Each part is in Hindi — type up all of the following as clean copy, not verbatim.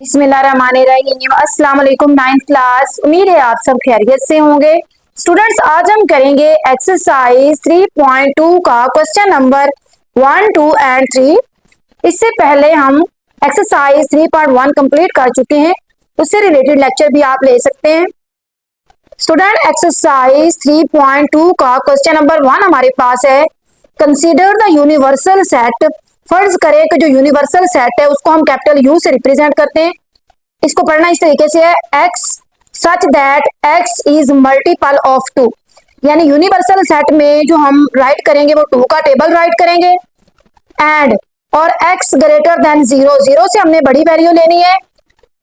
बिस्मिल्लाहिर्रहमानिर्रहीम। अस्सलाम वालेकुम नाइन्थ क्लास। उम्मीद है आप सब खैरियत से होंगे। स्टूडेंट्स, आज हम करेंगे एक्सरसाइज 3.2 का क्वेश्चन नंबर 1, 2 एंड 3। इससे पहले हम एक्सरसाइज 3.1 कंप्लीट कर चुके हैं, उससे रिलेटेड लेक्चर भी आप ले सकते हैं। स्टूडेंट, एक्सरसाइज 3.2 का क्वेश्चन नंबर 1 हमारे पास है, कंसीडर द यूनिवर्सल सेट। फर्ज करें कि जो यूनिवर्सल सेट है उसको हम कैपिटल यू से रिप्रेजेंट करते हैं। इसको पढ़ना इस तरीके से है, x such that X is multiple of 2। यानी यूनिवर्सल सेट में जो हम राइट करेंगे वो 2 का टेबल राइट करेंगे। एंड और एक्स ग्रेटर देन 0, 0 से हमने बड़ी वैल्यू लेनी है,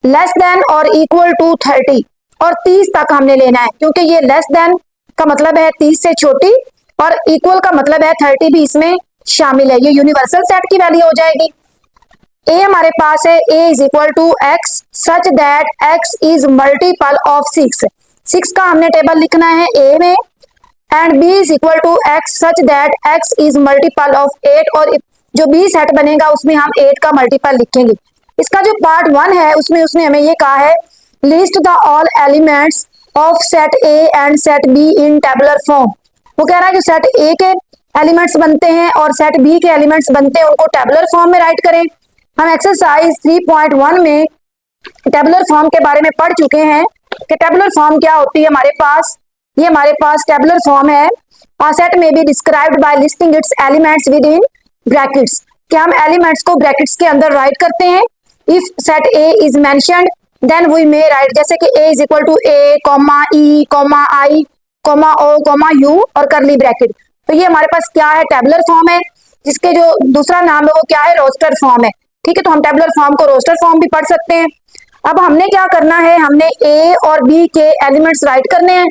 लेस देन और इक्वल टू 30 और 30 तक हमने लेना है, क्योंकि ये लेस देन का मतलब है 30 से छोटी और इक्वल का मतलब है 30 भी इसमें शामिल है। ये यूनिवर्सल सेट की वैल्यू हो जाएगी। ए हमारे पास है, A is equal to X such that X is multiple of 6। 6 का हमने टेबल लिखना है ए में। And B is equal to X such that X is multiple of 8, और जो बी सेट बनेगा उसमें हम 8 का मल्टीपल लिखेंगे। इसका जो पार्ट 1 है उसमें उसने हमें ये कहा है, list the all elements of set A and set be in tabular form. वो कह रहा है कि सेट ए के एलिमेंट्स बनते हैं और सेट बी के एलिमेंट्स बनते हैं, उनको टेबुलर फॉर्म में राइट करें। हम एक्सरसाइज 3.1 में टेबुलर फॉर्म के बारे में पढ़ चुके हैं कि टेबुलर फॉर्म क्या होती है। हमारे पास ये हमारे पास टेबुलर फॉर्म है, सेट में be described bye listing it's elements with in brackets. कि हम एलिमेंट्स को ब्रैकेट्स के अंदर राइट करते हैं। If set A is mentioned then we may write, जैसे कि A is equal to A comma E comma I comma O comma U और करली ब्रैकेट। तो ये हमारे पास क्या है, टेबुलर फॉर्म है, जिसके जो दूसरा नाम है वो क्या है, रोस्टर फॉर्म है। ठीक है, तो हम टेबुलर फॉर्म को रोस्टर फॉर्म भी पढ़ सकते हैं। अब हमने क्या करना है, हमने ए और बी के एलिमेंट्स राइट करने हैं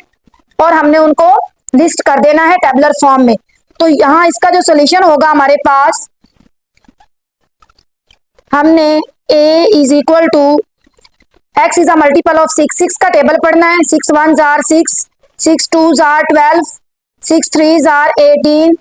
और हमने उनको लिस्ट कर देना है टेबुलर फॉर्म में। तो यहाँ इसका जो सोल्यूशन होगा हमारे पास, हमने A is equal to X is a multiple of 6, 6 का टेबल पढ़ना है। 6 1 जार 6, 6 2 जार 12, 6 3 जार 18,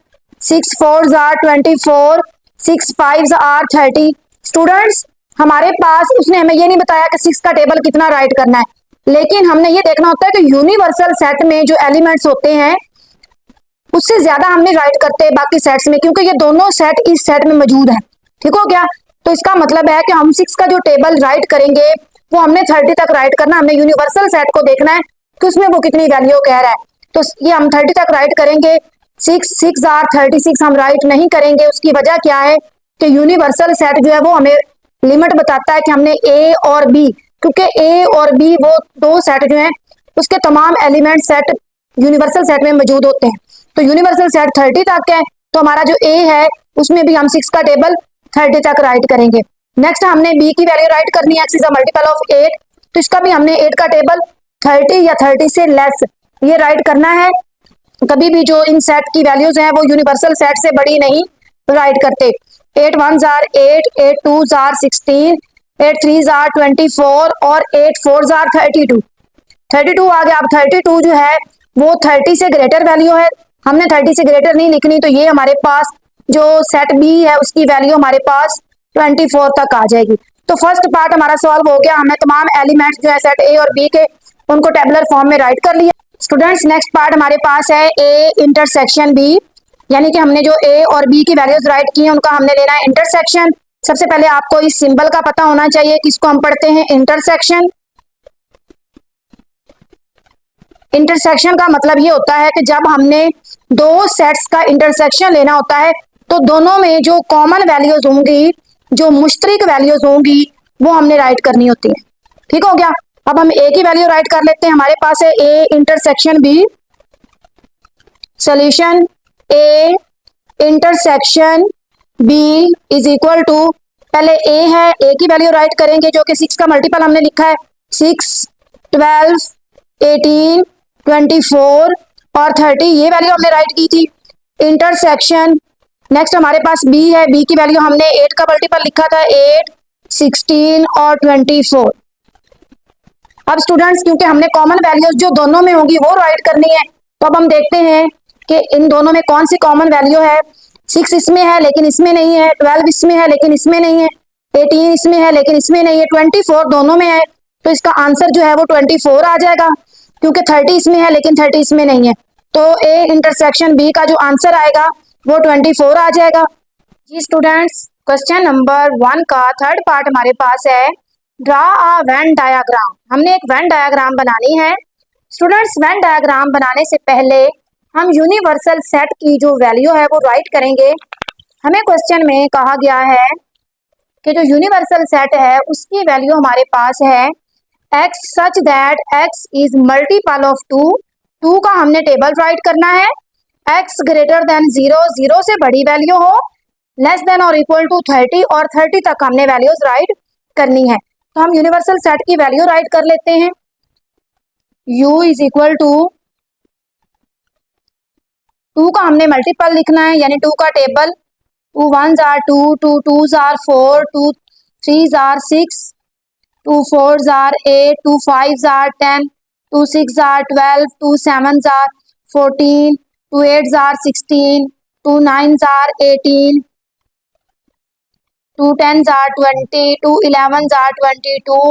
6 4 जार 24, 6 5 जार 30। स्टूडेंट्स, हमारे पास उसने हमें ये नहीं बताया कि 6 का टेबल कितना राइट करना है, लेकिन हमने ये देखना होता है कि यूनिवर्सल सेट में जो एलिमेंट्स होते हैं उससे ज्यादा हमने राइट करते हैं बाकी सेट्स में, क्योंकि ये दोनों सेट इस सेट में मौजूद है। ठीक हो गया? तो इसका मतलब है कि हम 6 का जो टेबल राइट करेंगे वो हमने 30 तक राइट करना। हमने यूनिवर्सल सेट को देखना है कि उसमें वो कितनी वैल्यू कह रहा है, तो ये हम 30 तक राइट करेंगे। 6 6 आर 36 हम राइट नहीं करेंगे। उसकी वजह क्या है कि यूनिवर्सल सेट जो है वो हमें लिमिट बताता है कि हमने ए और बी, क्योंकि ए और बी वो दो सेट जो हैं उसके तमाम एलिमेंट सेट यूनिवर्सल सेट में मौजूद होते हैं। तो यूनिवर्सल सेट 30 तक है, तो हमारा जो ए है उसमें भी हम 6 का टेबल 30 तक राइट करेंगे। नेक्स्ट हमने बी की वैल्यू राइट करनी है, x is a multiple of 8, तो इसका भी हमने 8 का टेबल 30 या 30 से लेस ये राइट करना है। कभी भी जो इन सेट की वैल्यूज हैं वो यूनिवर्सल सेट से बड़ी नहीं राइट करते। 8 1 जार 8, 8 2 जार 16, 8 3 जार 24 और 8 4 जार 32। 32 आ गया। अब 32 जो है वो 30 से ग्रेटर वैल्यू है, हमने 30 से ग्रेटर नहीं लिखनी, तो ये हमारे पास जो सेट बी है उसकी वैल्यू हमारे पास 24 तक आ जाएगी। तो फर्स्ट पार्ट हमारा सॉल्व हो गया। हमने तमाम एलिमेंट्स जो है सेट ए और बी के उनको टेबुलर फॉर्म में राइट कर लिया। स्टूडेंट्स, नेक्स्ट पार्ट हमारे पास है ए इंटरसेक्शन बी, यानी कि हमने जो ए और बी की वैल्यूज राइट की हैं उनका हमने लेना है इंटरसेक्शन। सबसे पहले आपको इस सिंबल का पता होना चाहिए कि इसको हम पढ़ते हैं इंटरसेक्शन। इंटरसेक्शन का मतलब ये होता है कि जब हमने दो सेट्स का इंटरसेक्शन लेना होता है तो दोनों में जो कॉमन वैल्यूज होंगी, जो मुश्तरक वैल्यूज होंगी, वो हमने राइट करनी होती है। ठीक हो गया? अब हम ए की वैल्यू राइट कर लेते हैं। हमारे पास है A intersection B. Solution A intersection B is equal to, पहले ए है, ए की वैल्यू राइट करेंगे जो कि 6 का मल्टीपल हमने लिखा है। 6 12 18 24 और 30 ये वैल्यू हमने राइट की थी। इंटरसेक्शन नेक्स्ट हमारे पास बी है, बी की वैल्यू हमने 8 का मल्टीपल लिखा था, 8 16 और 24। अब स्टूडेंट्स, क्योंकि हमने कॉमन वैल्यूज जो दोनों में होंगी वो राइट करनी है, तो अब हम देखते हैं कि इन दोनों में कौन सी कॉमन वैल्यू है। 6 इसमें है लेकिन इसमें नहीं है, 12 इसमें है लेकिन इसमें नहीं है, 18 इसमें है लेकिन इसमें नहीं है, 24 दोनों में है, तो इसका आंसर जो है वो 24 आ जाएगा, क्योंकि 30 इसमें है लेकिन 30 इसमें नहीं है। तो ए इंटरसेक्शन बी का जो आंसर आएगा वो 24 आ जाएगा। जी स्टूडेंट्स, क्वेश्चन नंबर 1 का थर्ड पार्ट हमारे पास है, ड्रा अ वेन डायग्राम। हमने एक वेन डायग्राम बनानी है। स्टूडेंट्स, वेन डायग्राम बनाने से पहले हम यूनिवर्सल सेट की जो वैल्यू है वो राइट करेंगे। हमें क्वेश्चन में कहा गया है कि जो यूनिवर्सल सेट है उसकी वैल्यू हमारे पास है x such that x is multiple of 2। 2 का हमने टेबल राइट करना है। x ग्रेटर देन 0, 0 से बड़ी वैल्यू हो, लेस देन और इक्वल टू 30 और 30 तक हमने वैल्यूज राइट करनी है। तो हम यूनिवर्सल सेट की वैल्यू राइट कर लेते हैं। u इज इक्वल टू 2 का हमने मल्टीपल लिखना है, यानी 2 का table. 2 1s are 2, 2 2s are 4, 2 3s are 6, 2 4s are 8, 2 5s are 10, 2 6s are 12, 2 7s are 14, 2 8s are 16, 2 9s are 18, 2 10s are 20, 2 11s are 22,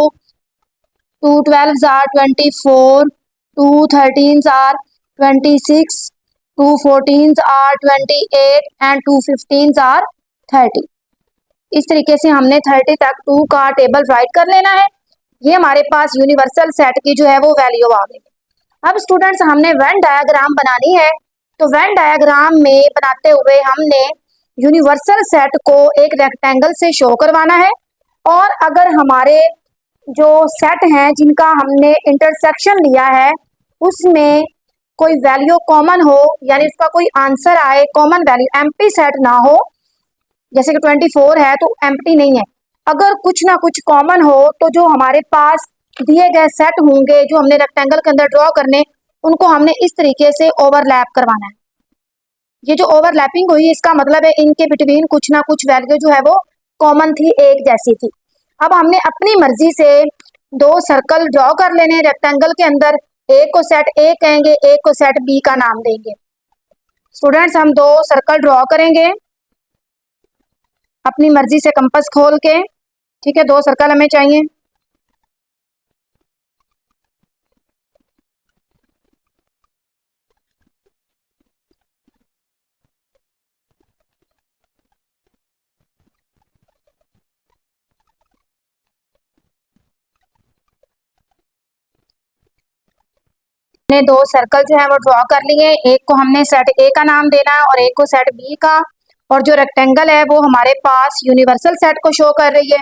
2 12s are 24, 2 13s are 26, 2 14s are 28 and 2 15s are 30। इस तरीके से हमने 30 तक 2 का टेबल राइट कर लेना है। ये हमारे पास यूनिवर्सल सेट की जो है वो वैल्यू आ गई। अब स्टूडेंट्स, हमने वेन डायग्राम बनानी है। तो वेन डायग्राम में बनाते हुए हमने यूनिवर्सल सेट को एक रेक्टेंगल से शो करवाना है, और अगर हमारे जो सेट हैं जिनका हमने इंटरसेक्शन लिया है उसमें कोई वैल्यू कॉमन हो, यानी उसका कोई आंसर आए कॉमन वैल्यू, एम्प्टी सेट ना हो, जैसे कि 24 है तो एम्प्टी नहीं है, अगर कुछ ना कुछ कॉमन हो तो जो हमारे पास दिए गए सेट होंगे जो हमने रेक्टेंगल के अंदर ड्रॉ करने, उनको हमने इस तरीके से ओवरलैप करवाना है। ये जो ओवरलैपिंग हुई इसका मतलब है इनके बिटवीन कुछ ना कुछ वैल्यू जो है वो कॉमन थी, एक जैसी थी। अब हमने अपनी मर्जी से 2 सर्कल ड्रॉ कर लेने रेक्टेंगल के अंदर। एक को सेट ए कहेंगे, एक को सेट बी का नाम देंगे। स्टूडेंट्स, हम 2 सर्कल ड्रॉ करेंगे अपनी मर्जी से कंपास खोल के। ठीक है, 2 सर्कल हमें चाहिए। हमने 2 सर्कल जो है वो ड्रॉ कर लिए। एक को हमने सेट ए का नाम देना है और एक को सेट बी का, और जो रेक्टेंगल है वो हमारे पास यूनिवर्सल सेट को शो कर रही है,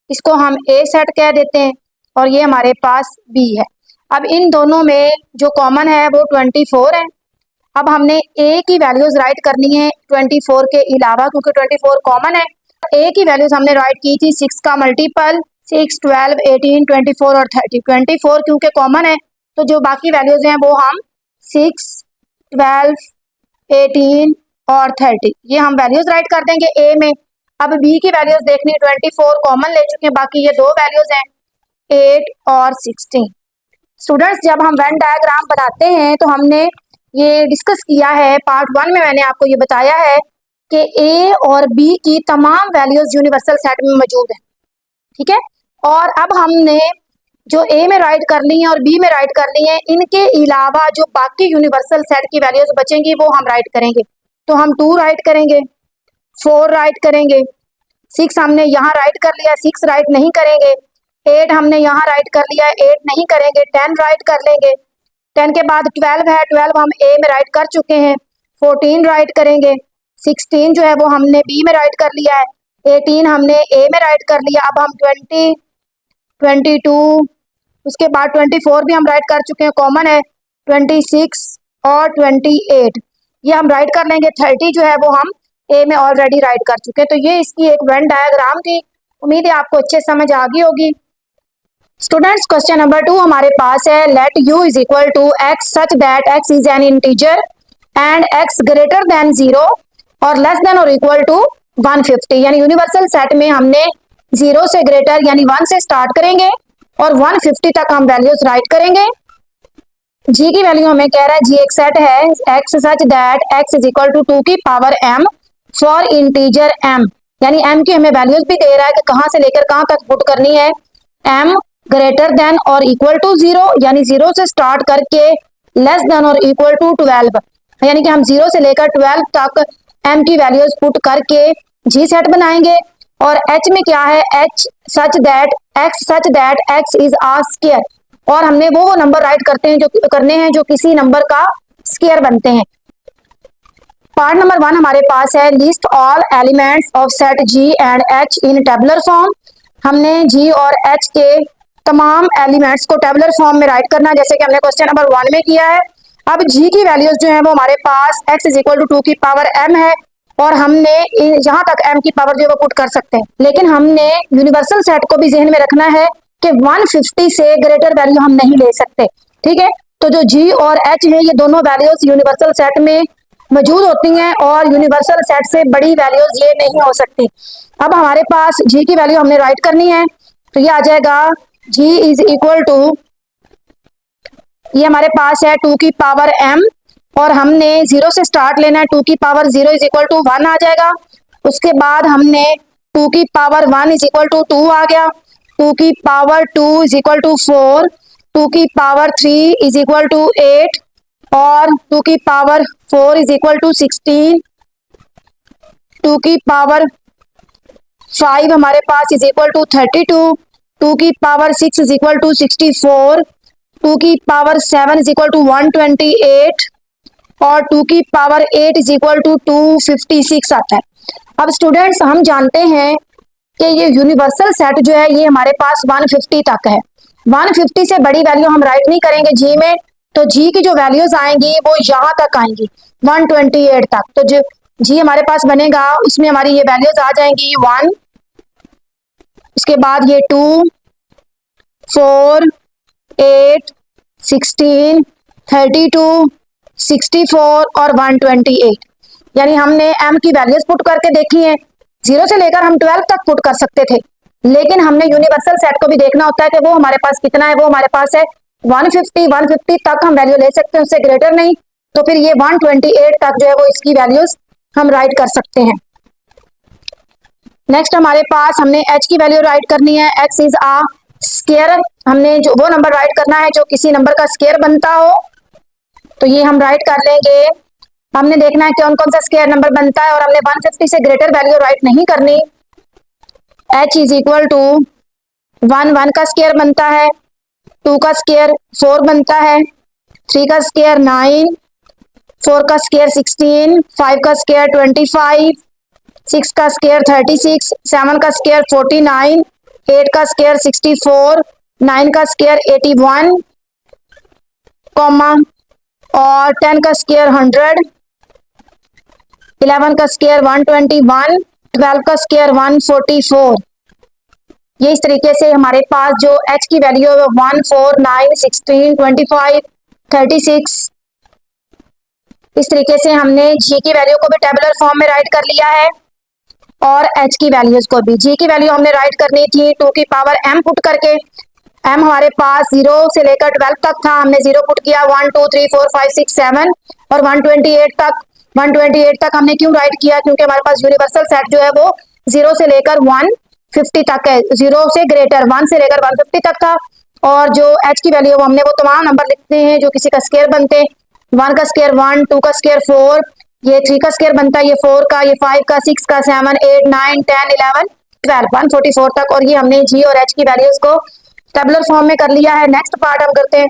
इसको हम ए सेट कह देते हैं, और ये हमारे पास बी है। अब इन दोनों में जो कॉमन है वो 24 है। अब हमने ए की वैल्यूज राइट करनी है 24 के अलावा, क्योंकि 24 कॉमन है। ए की वैल्यूज हमने राइट की थी 6 का मल्टीपल, 6 12 18 24 और 30। 24 क्योंकि कॉमन है तो जो बाकी वैल्यूज हैं वो हम 6 12 18 और 30 ये हम वैल्यूज राइट कर देंगे ए में। अब बी की वैल्यूज देखनी, 24 कॉमन ले चुके हैं, बाकी ये 2 वैल्यूज हैं 8 और 16। स्टूडेंट्स, जब हम वेन डायग्राम बनाते हैं तो हमने ये डिस्कस किया है, पार्ट 1 में मैंने आपको ये बताया है कि ए और बी की तमाम वैल्यूज यूनिवर्सल सेट में मौजूद है। ठीक है, और अब हमने जो ए में राइट कर ली है और बी में राइट कर ली है, इनके अलावा जो बाकी यूनिवर्सल सेट की वैल्यूज बचेंगी वो हम राइट करेंगे। तो हम 2 राइट करेंगे, 4 राइट करेंगे, 6 हमने यहाँ राइट कर लिया, 6 राइट नहीं करेंगे, 8 हमने यहाँ राइट कर लिया, 8 नहीं करेंगे, 10 राइट कर लेंगे, 10 के बाद 12 है, 12 हम ए में राइट कर चुके हैं, 14 राइट करेंगे, 16 जो है वो हमने बी में राइट कर लिया है, 18 हमने ए में राइट कर लिया। अब हम 20 22, उसके बाद 24 भी हम राइट कर चुके हैं, कॉमन है, 26 और 28 ये हम राइट कर लेंगे। 30 जो है वो हम ए में ऑलरेडी राइट कर चुके हैं। तो ये इसकी एक वेन डायग्राम थी। उम्मीद है आपको अच्छे समझ आ गई होगी। स्टूडेंट्स, क्वेश्चन नंबर 2 हमारे पास है, let u is equal to X such that x is an integer and x greater than 0 और लेस देन और इक्वल टू 150। यानी यूनिवर्सल सेट में हमने 0 से ग्रेटर यानी 1 से स्टार्ट करेंगे और 150 तक हम वैल्यूज राइट करेंगे। g की वैल्यू हमें कह रहा है, g एक सेट है x such that x is equal to 2 की power m for integer m यानी m की हमें वैल्यूज भी दे रहा है कि कहां से लेकर कहां तक पुट करनी है। m ग्रेटर देन और इक्वल टू 0, यानी 0 से स्टार्ट करके लेस देन और इक्वल टू 12, यानी कि हम 0 से लेकर 12 तक m की वैल्यूज पुट करके g सेट बनाएंगे। और h में क्या है, h such that x is a square, और हमने वो नंबर राइट करने हैं जो किसी नंबर का स्क्वायर बनते हैं। पार्ट नंबर 1 हमारे पास है list all elements of set g and h in tabular form. हमने g और h के तमाम एलिमेंट्स को टेबुलर फॉर्म में राइट करना, जैसे कि हमने क्वेश्चन नंबर 1 में किया है। अब g की वैल्यूज जो है वो हमारे पास x इज इक्वल टू 2 की पावर m है, और हमने जहां तक m की पावर जो है वो पुट कर सकते हैं, लेकिन हमने यूनिवर्सल सेट को भी जहन में रखना है कि 150 से ग्रेटर वैल्यू हम नहीं ले सकते। ठीक है, तो जो g और h है ये दोनों वैल्यूज यूनिवर्सल सेट में मौजूद होती हैं, और यूनिवर्सल सेट से बड़ी वैल्यूज ये नहीं हो सकती। अब हमारे पास g की वैल्यू हमने राइट करनी है, तो ये आ जाएगा g इज इक्वल टू, ये हमारे पास है 2 की पावर m, और हमने 0 से स्टार्ट लेना है। 2 की पावर 0 इज इक्वल टू 1 आ जाएगा। उसके बाद हमने 2 की पावर 1 इज इक्वल टू 2 आ गया। 2 की पावर 2 इज इक्वल टू 4, 2 की पावर 3 इज इक्वल टू 8, और 2 की पावर 4 इज इक्वल टू 16, 2 की पावर 5 हमारे पास इज इक्वल टू 32, 2 की पावर 6 इज इक्वल टू 64, 2 की पावर 7 इज इक्वल टू 128, और 2 की पावर 8 इज इक्वल टू 256 आता है। अब स्टूडेंट्स हम जानते हैं कि ये यूनिवर्सल सेट जो है ये हमारे पास 150 तक है। 150 से बड़ी वैल्यू हम राइट नहीं करेंगे जी में, तो जी की जो वैल्यूज आएंगी वो यहाँ तक आएंगी 128 तक। तो जो जी हमारे पास बनेगा उसमें हमारी ये वैल्यूज आ जाएंगी 1, उसके बाद ये 2, 4, 8, 16, 32, 64 और 128, यानी हमने m की वैल्यूज पुट करके देखी हैं। 0 से लेकर हम 12 तक पुट कर सकते थे, लेकिन हमने यूनिवर्सल सेट को भी देखना होता है कि वो हमारे पास कितना है। वो हमारे पास है 150 तक हम वैल्यू ले सकते हैं, उससे ग्रेटर नहीं। तो फिर ये 128 तक जो है वो इसकी वैल्यूज हम राइट कर सकते हैं। नेक्स्ट हमारे पास हमने h की वैल्यू राइट करनी है। x इज आ स्क्वायर, हमने जो वो नंबर राइट करना है जो किसी नंबर का स्क्वायर बनता हो, तो ये हम राइट कर लेंगे। हमने देखना है कौन कौन सा स्क्वायर नंबर बनता है, और हमने 150 से ग्रेटर वैल्यू राइट नहीं करनी। h इज इक्वल टू 1 का स्क्वायर बनता है, 2 का स्क्वायर 4 बनता है, 3 का स्क्वायर 9, 4 का स्क्वायर 16, 5 का स्क्वायर 25, 6 का स्क्वायर 36, 7 का स्क्वायर 49, 8 का स्क्वायर 64, 9 का स्क्वायर 81, कॉमा, और 10 का स्क्वायर 100, 11 का स्क्वायर 121, 12 का स्क्वायर 144। ये इस तरीके से हमारे पास जो h की वैल्यू है 1, 4, 9, 16, 25, 36, इस तरीके से हमने g की वैल्यू को भी टेबुलर फॉर्म में राइट कर लिया है, और h की वैल्यूज को भी। g की वैल्यू हमने राइट करनी थी 2 की पावर m पुट करके। m हमारे पास 0 से लेकर 12 तक था, हमने 0 पुट किया, 1, 2, 3, 4, 5, 6, 7 और 128 तक हमने क्यों राइट किया, क्योंकि हमारे पास यूनिवर्सल सेट जो है वो 0 से लेकर 150 तक है, 0 से ग्रेटर 1 से लेकर 150 तक था। और जो h की वैल्यू हमने वो तमाम नंबर लिखते हैं जो किसी का स्क्वायर बनते हैं। 1 का स्क्वायर 1, 2 का स्क्वायर 4, ये 3 का स्क्वायर बनता है, ये 4 का, ये 5 का, 6 का, 7, 8, 9, 10, 11, 12, 144 तक। और ये हमने g और h की वैल्यूज को टेबुलर फॉर्म में कर लिया है। नेक्स्ट पार्ट हम करते हैं।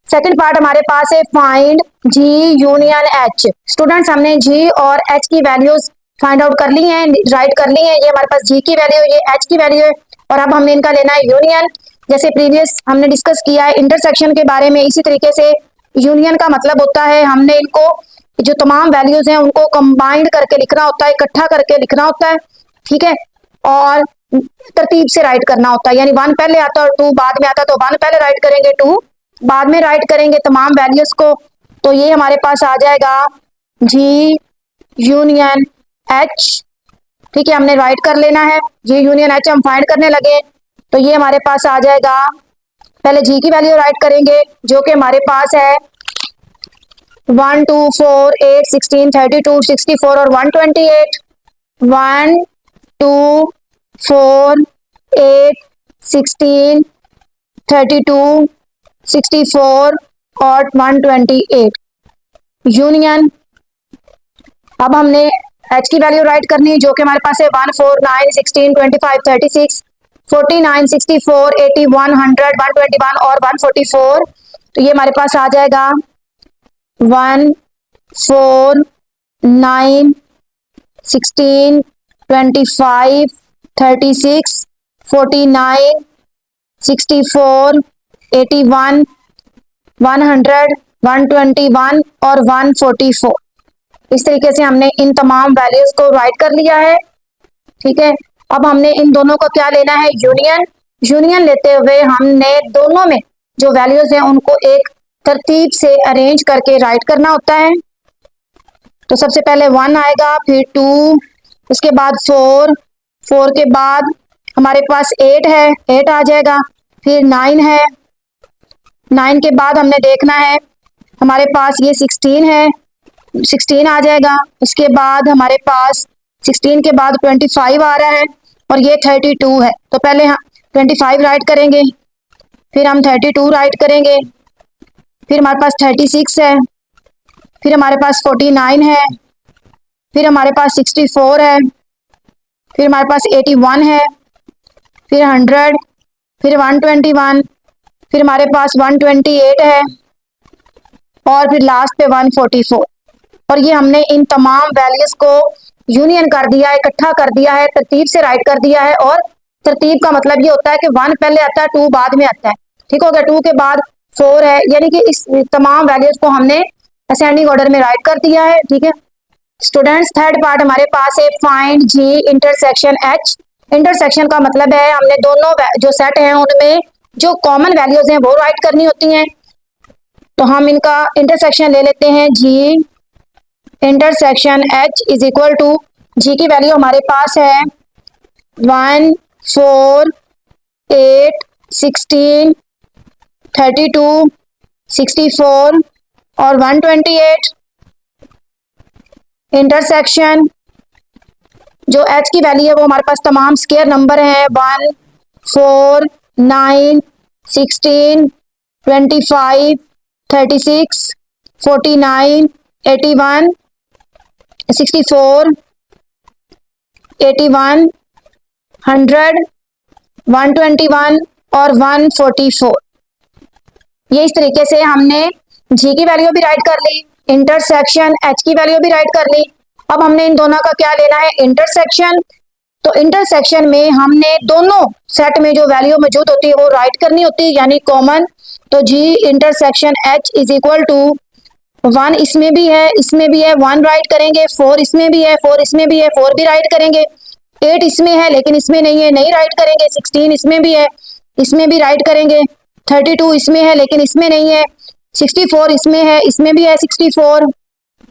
सेकंड पार्ट हमारे पास है find g union h। Students हमने g और h की वैल्यूज फाइंड आउट कर ली हैं, राइट कर ली हैं। ये हमारे पास g की वैल्यू, ये h की वैल्यू है, और अब हमने इनका लेना है यूनियन। जैसे प्रीवियस हमने डिस्कस किया है इंटरसेक्शन के बारे में, इसी तरीके से यूनियन का मतलब होता है हमने इनको जो तमाम वैल्यूज हैं उनको कंबाइंड करके लिखना होता है, इकट्ठा करके लिखना होता है। ठीक है, और तरतीब से राइट करना होता है, यानी 1 पहले आता है और 2 बाद में आता है, तो 1 पहले राइट करेंगे, 2 बाद में राइट करेंगे तमाम वैल्यूज को। तो ये हमारे पास आ जाएगा g यूनियन h। ठीक है, हमने राइट कर लेना है, g यूनियन h हम फाइंड करने लगे, तो ये हमारे पास आ जाएगा। पहले g की वैल्यू राइट करेंगे जो कि हमारे पास है 1, 2, 4, 8, 16, 32, 64 और 128। 1, 2, 4, 8, 16, 32, 64 और 128 यूनियन। अब हमने h की वैल्यू राइट करनी है जो कि हमारे पास है 1, 4, 9, 16, 25, 36, 49, 64, 80, 100, 121 और 144। तो ये हमारे पास आ जाएगा 1, 4, 9, 16, 25, 36, 49, 64, 81, 100, 121 और 144। इस तरीके से हमने इन तमाम वैल्यूज को राइट कर लिया है। ठीक है, अब हमने इन दोनों को क्या लेना है, यूनियन। यूनियन लेते हुए हमने दोनों में जो वैल्यूज हैं उनको एक तरतीब से अरेंज करके राइट करना होता है। तो सबसे पहले 1 आएगा, फिर 2, उसके बाद 4, 4 के बाद हमारे पास 8 है, 8 आ जाएगा, फिर 9 है, 9 के बाद हमने देखना है हमारे पास ये 16 है, 16 आ जाएगा। उसके बाद हमारे पास 16 के बाद 25 आ रहा है और ये 32 है। तो पहले हम 25 राइट करेंगे, फिर हम 32 राइट करेंगे, फिर हमारे पास 36 है, फिर हमारे पास 49 है, फिर हमारे पास 64 है, फिर हमारे पास 81 है, फिर 100, फिर 121, फिर हमारे पास 128 है और फिर लास्ट पे 144। और ये हमने इन तमाम वैल्यूज को यूनियन कर दिया है, इकट्ठा कर दिया है, तरतीब से राइट कर दिया है। और तरतीब का मतलब ये होता है कि 1 पहले आता है, 2 बाद में आता है। ठीक हो गया, 2 के बाद 4 है, यानी कि इस तमाम वैल्यूज को हमने असेंडिंग ऑर्डर में राइट कर दिया है। ठीक है स्टूडेंट्स, थर्ड पार्ट हमारे पास है फाइंड जी इंटरसेक्शन एच। इंटरसेक्शन का मतलब है हमने दोनों जो सेट हैं उनमें जो कॉमन वैल्यूज हैं वो राइट करनी होती हैं। तो हम इनका इंटरसेक्शन ले लेते हैं, G intersection H is equal to, G की वैल्यू हमारे पास है 1, 4, 8, 16, 32, 64 और 128। इंटरसेक्शन जो h की वैल्यू है वो हमारे पास तमाम स्क्वायर नंबर हैं, 1, 4, 9, 16, 25, 36, 49, 81, 64, 81, 100, 121 और 144। ये इस तरीके से हमने जी की वैल्यू भी राइट कर ली, इंटरसेक्शन एच की वैल्यू भी राइट कर ली। अब हमने इन दोनों का क्या लेना है, इंटरसेक्शन। तो इंटरसेक्शन में हमने दोनों सेट में जो वैल्यू मौजूद होती है वो राइट करनी होती है, यानी कॉमन। तो G intersection H is equal to 1 इसमें भी है, इसमें भी है, 1 राइट करेंगे, 4 इसमें भी है, 4 इसमें भी है, 4 भी राइट करेंगे, 8 इसमें है लेकिन इसमें नहीं है, नहीं राइट करेंगे, 16 इसमें भी है, इसमें भी राइट करेंगे, 32 इसमें है लेकिन इसमें नहीं है, 64 इसमें है, इसमें भी है 64।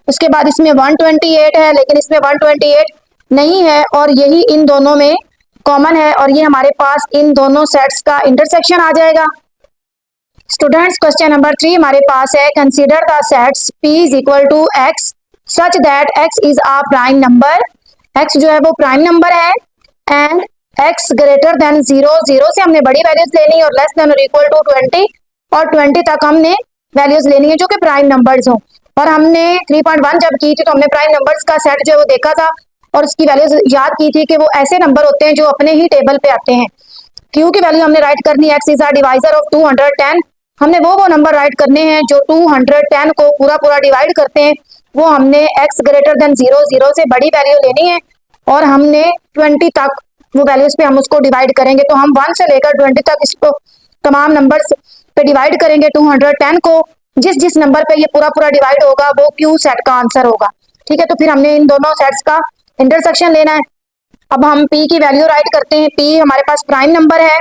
उसके बाद इसमें 128 है लेकिन इसमें 128 नहीं है और यही इन दोनों में कॉमन है और ये हमारे पास इन दोनों सेट्स का इंटरसेक्शन आ जाएगा। स्टूडेंट्स, क्वेश्चन नंबर 3 हमारे पास है, consider the sets p is equal to x such that x is a prime number. x जो है वो प्राइम नंबर है एंड x ग्रेटर देन 0, 0 से हमने बड़ी वैल्यूज लेनी है और लेस देन और इक्वल टू 20 और 20 तक हमने वैल्यूज लेनी है जो कि प्राइम नंबर्स हो। और हमने 3.1 जब की थी तो हमने प्राइम नंबर्स का सेट जो है वो देखा था और उसकी वैल्यूज याद की थी कि वो ऐसे नंबर होते हैं जो अपने ही टेबल पे आते हैं। q की वैल्यू हमने राइट करनी है, x is a divisor of 210। हमने वो नंबर राइट करने हैं जो 210 को पूरा पूरा डिवाइड करते हैं। वो हमने x ग्रेटर देन 0, 0 से बड़ी वैल्यू लेनी है और हमने 20 तक वो वैल्यूज पे हम उसको डिवाइड करेंगे। तो हम 1 से लेकर 20 तक इसको तमाम नंबर्स पे डिवाइड करेंगे 210 को। जिस जिस नंबर पे ये पूरा पूरा डिवाइड होगा वो क्यू सेट का आंसर होगा। ठीक है, तो फिर हमने इन दोनों सेट्स का इंटरसेक्शन लेना है। अब हम p की वैल्यू राइट करते हैं, p हमारे पास प्राइम नंबर है,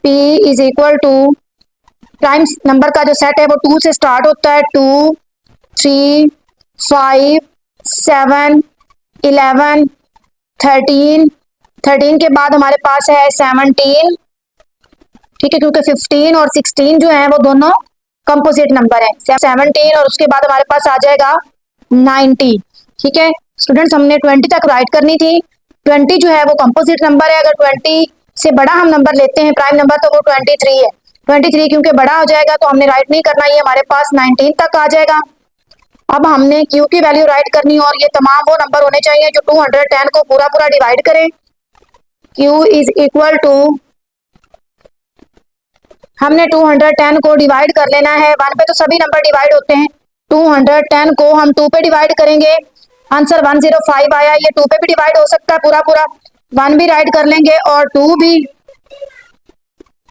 p is equal to prime number का जो सेट है वो 2 से स्टार्ट होता है, 2, 3, 5, 7, 11, 13, 13 के बाद हमारे पास है 17। ठीक है, क्योंकि 15 और 16 जो है वो दोनों कंपोजिट नंबर है, 17 और उसके बाद हमारे पास आ जाएगा 90। ठीक है, स्टूडेंट्स हमने 20 तक राइट करनी थी। 20 जो है वो कंपोजिट नंबर है, अगर 20 से बड़ा हम नंबर लेते हैं प्राइम नंबर तो वो 23 है। 23 क्योंकि बड़ा हो जाएगा तो हमने राइट नहीं करना, ये हमारे पास 19 तक आ जाएगा। अब हमने Q की वैल्यू राइट करनी है और ये तमाम वो नंबर होने चाहिए जो 210 को पूरा पूरा डिवाइड करें। Q इज इक्वल टू, हमने 210 को डिवाइड कर लेना है। 1 पे तो सभी नंबर डिवाइड होते हैं, 210 को हम 2 पे डिवाइड करेंगे, आंसर 105 आया। ये 2 पे भी डिवाइड हो सकता है पूरा पूरा, 1 भी राइट कर लेंगे और 2 भी।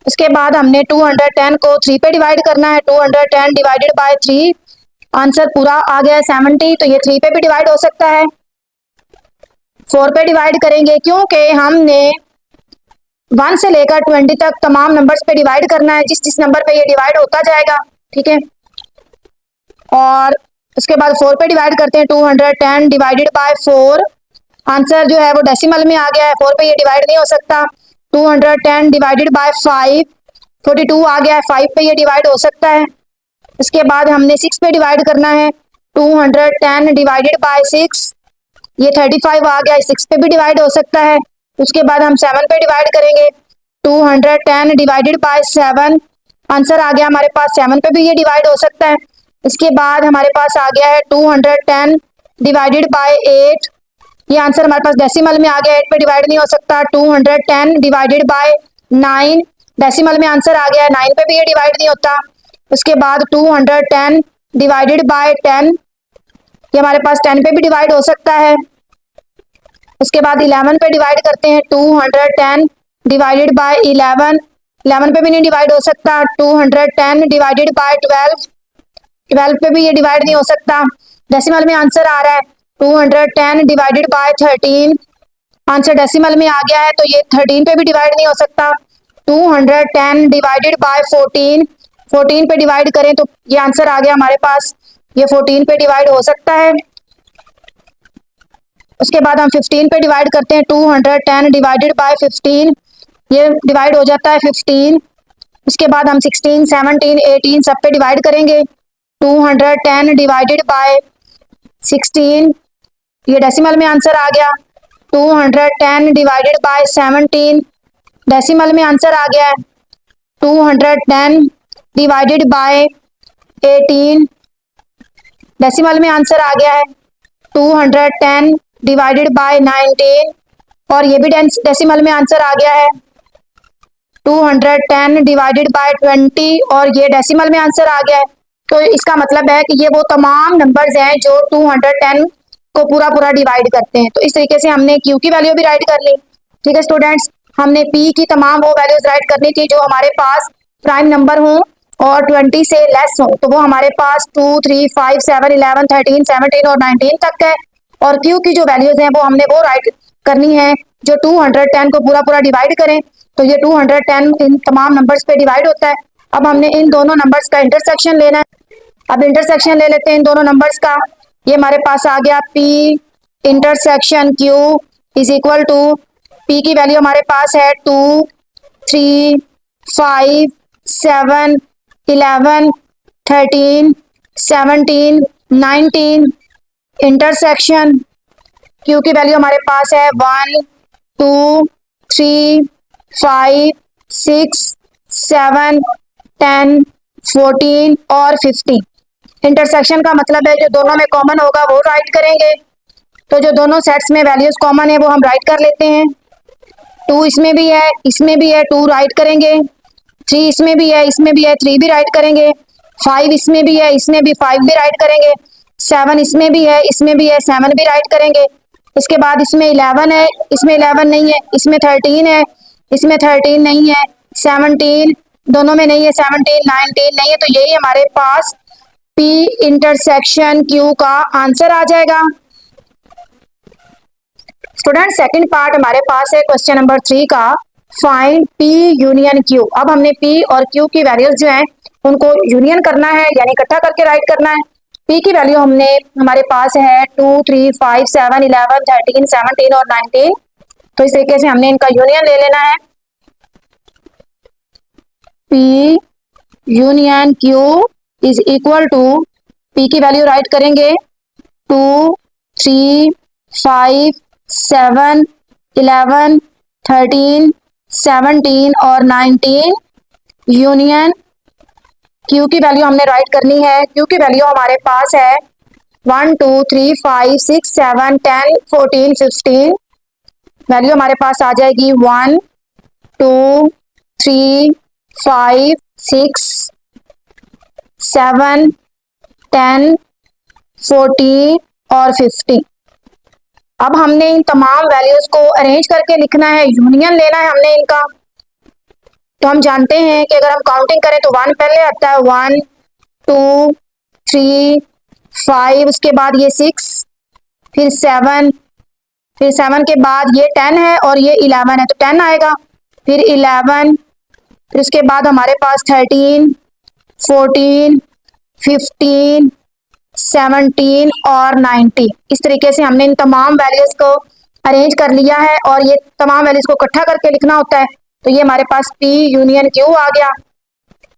उसके बाद हमने 210 को 3 पे डिवाइड करना है, 210 डिवाइडेड बाय 3, आंसर पूरा आ गया है 70। तो ये 3 पे भी डिवाइड हो सकता है। 4 पे डिवाइड करेंगे क्योंकि हमने 1 से लेकर 20 तक तमाम नंबर्स पे डिवाइड करना है, जिस जिस नंबर पे ये डिवाइड होता जाएगा, ठीक है। और उसके बाद 4 पे डिवाइड करते हैं, 210 डिवाइडेड बाय 4, आंसर जो है वो डेसिमल में आ गया है, 4 पे ये डिवाइड नहीं हो सकता। 210 डिवाइडेड बाय 5, 42 आ गया है, 5 पे ये डिवाइड हो सकता है। इसके बाद हमने 6 पे डिवाइड करना है, 210 डिवाइडेड बाय 6, ये 35 आ गया, 6 पे भी डिवाइड हो सकता है। उसके बाद हम 7 पे डिवाइड करेंगे, 210 डिवाइडेड बाय 7, आंसर आ गया हमारे पास 7 पे भी ये डिवाइड हो सकता है। इसके बाद हमारे पास आ गया है 210 डिवाइडेड बाय 8, ये आंसर हमारे पास डेसिमल में आ गया, 8 पे डिवाइड नहीं हो सकता। 210 डिवाइडेड बाय 9, डेसिमल में आंसर आ गया है, 9 पे भी ये डिवाइड नहीं होता। उसके बाद 210 डिवाइडेड बाय 10, ये हमारे पास 10 पे भी डिवाइड हो सकता है। उसके बाद 11 पे डिवाइड करते हैं, 210 डिवाइडेड बाय 11, 11 पे भी नहीं डिवाइड हो सकता। 210 डिवाइडेड बाय 12, 12 पे भी ये डिवाइड नहीं हो सकता। डेसिमल में आंसर आ रहा है 210 डिवाइडेड बाय 13, आंसर डेसिमल में आ गया है, तो ये 13 पे भी डिवाइड नहीं हो सकता। 210 डिवाइडेड बाय 14, 14 पे डिवाइड करें तो ये आंसर आ गया हमारे पास, ये 14 पे डिवाइड हो सकता है। उसके बाद हम 15 पे डिवाइड करते हैं, 210 डिवाइडेड बाय 15, ये डिवाइड हो जाता है 15। उसके बाद हम 16, 17, 18 सब पे डिवाइड करेंगे, 210 डिवाइडेड बाय 16, ये डेसिमल में आंसर आ गया। 210 डिवाइडेड बाय 17, डेसिमल में आंसर आ गया है। 210 डिवाइडेड बाय 18, डेसिमल में आंसर आ गया है। 210 डिवाइडेड बाय 19, और ये भी डेसिमल में आंसर आ गया है। 210 डिवाइडेड बाय 20, और ये डेसिमल में आंसर आ गया है। तो इसका मतलब है कि ये वो तमाम नंबर्स हैं जो 210 को पूरा पूरा डिवाइड करते हैं। तो इस तरीके से हमने Q की वैल्यू भी राइट कर ली, ठीक है स्टूडेंट्स। हमने P की तमाम वो वैल्यूज राइट करनी थी जो हमारे पास प्राइम नंबर हों और 20 से लेस हो, तो वो हमारे पास 2, 3, 5, 7, 11, 13, 17 और 19 तक है। और Q की जो वैल्यूज हैं वो हमने वो राइट करनी है जो 210 को पूरा पूरा डिवाइड करें। तो ये 210 इन तमाम नंबर्स पे डिवाइड होता है। अब हमने इन दोनों नंबर्स का इंटरसेक्शन लेना है। अब इंटरसेक्शन ले लेते हैं इन दोनों नंबर्स का। ये हमारे पास आ गया P intersection Q is equal to, P की वैल्यू हमारे पास है 2, 3, 5, 7, 11, 13, 17, 19, इंटरसेक्शन Q की वैल्यू हमारे पास है 1, 2, 3, 5, 6, 7, 10, 14 और 15। इंटरसेक्शन का मतलब है जो दोनों में कॉमन होगा वो राइट करेंगे। तो जो दोनों सेट्स में वैल्यूज कॉमन है वो हम राइट कर लेते हैं। 2 इसमें भी है, इसमें भी है, 2 राइट करेंगे। 3 इसमें भी है, इसमें भी है, 3 भी राइट करेंगे। 5 इसमें भी है, इसमें भी 5 भी राइट करेंगे। 7 इसमें भी है, इसमें भी है, 7 भी राइट करेंगे। इसके बाद इसमें 11 है, इसमें 11 नहीं है, इसमें 13 है, इसमें 13 नहीं है, 17 दोनों में नहीं है, 17, 19 नहीं है। तो यही हमारे पास P इंटरसेक्शन Q का आंसर आ जाएगा। स्टूडेंट सेकंड पार्ट हमारे पास है क्वेश्चन नंबर 3 का, फाइंड P यूनियन Q। अब हमने P और Q की वैल्यूज जो हैं उनको यूनियन करना है, यानी इकट्ठा करके राइट करना है। P की वैल्यू हमने हमारे पास है 2, 3, 5, 7, 11, 13, 17 और 19। तो इस तरीके से हमने इनका यूनियन ले लेना है। P union Q is equal to, P की वैल्यू राइट करेंगे 2, 3, 5, 7, 11, 13, 17 और 19 यूनियन क्यू की वैल्यू हमने राइट करनी है। क्यू की वैल्यू हमारे पास है 1, 2, 3, 5, 6, 7, 10, 14, 15। वैल्यू हमारे पास आ जाएगी 1, 2, 3, 5, 6, 7, 10, 14 और 50। अब हमने इन तमाम वैल्यूज को अरेंज करके लिखना है, यूनियन लेना है हमने इनका। तो हम जानते हैं कि अगर हम काउंटिंग करें तो 1 पहले आता है, 1, 2, 3, 5, उसके बाद ये 6, फिर 7, फिर 7 के बाद ये 10 है और ये 11 है तो 10 आएगा, फिर 11, फिर उसके बाद हमारे पास 13, 14, 15, 17 और 19। इस तरीके से हमने इन तमाम वैल्यूज को अरेंज कर लिया है और ये तमाम वैल्यूज को इकट्ठा करके लिखना होता है। तो ये हमारे पास P यूनियन Q आ गया।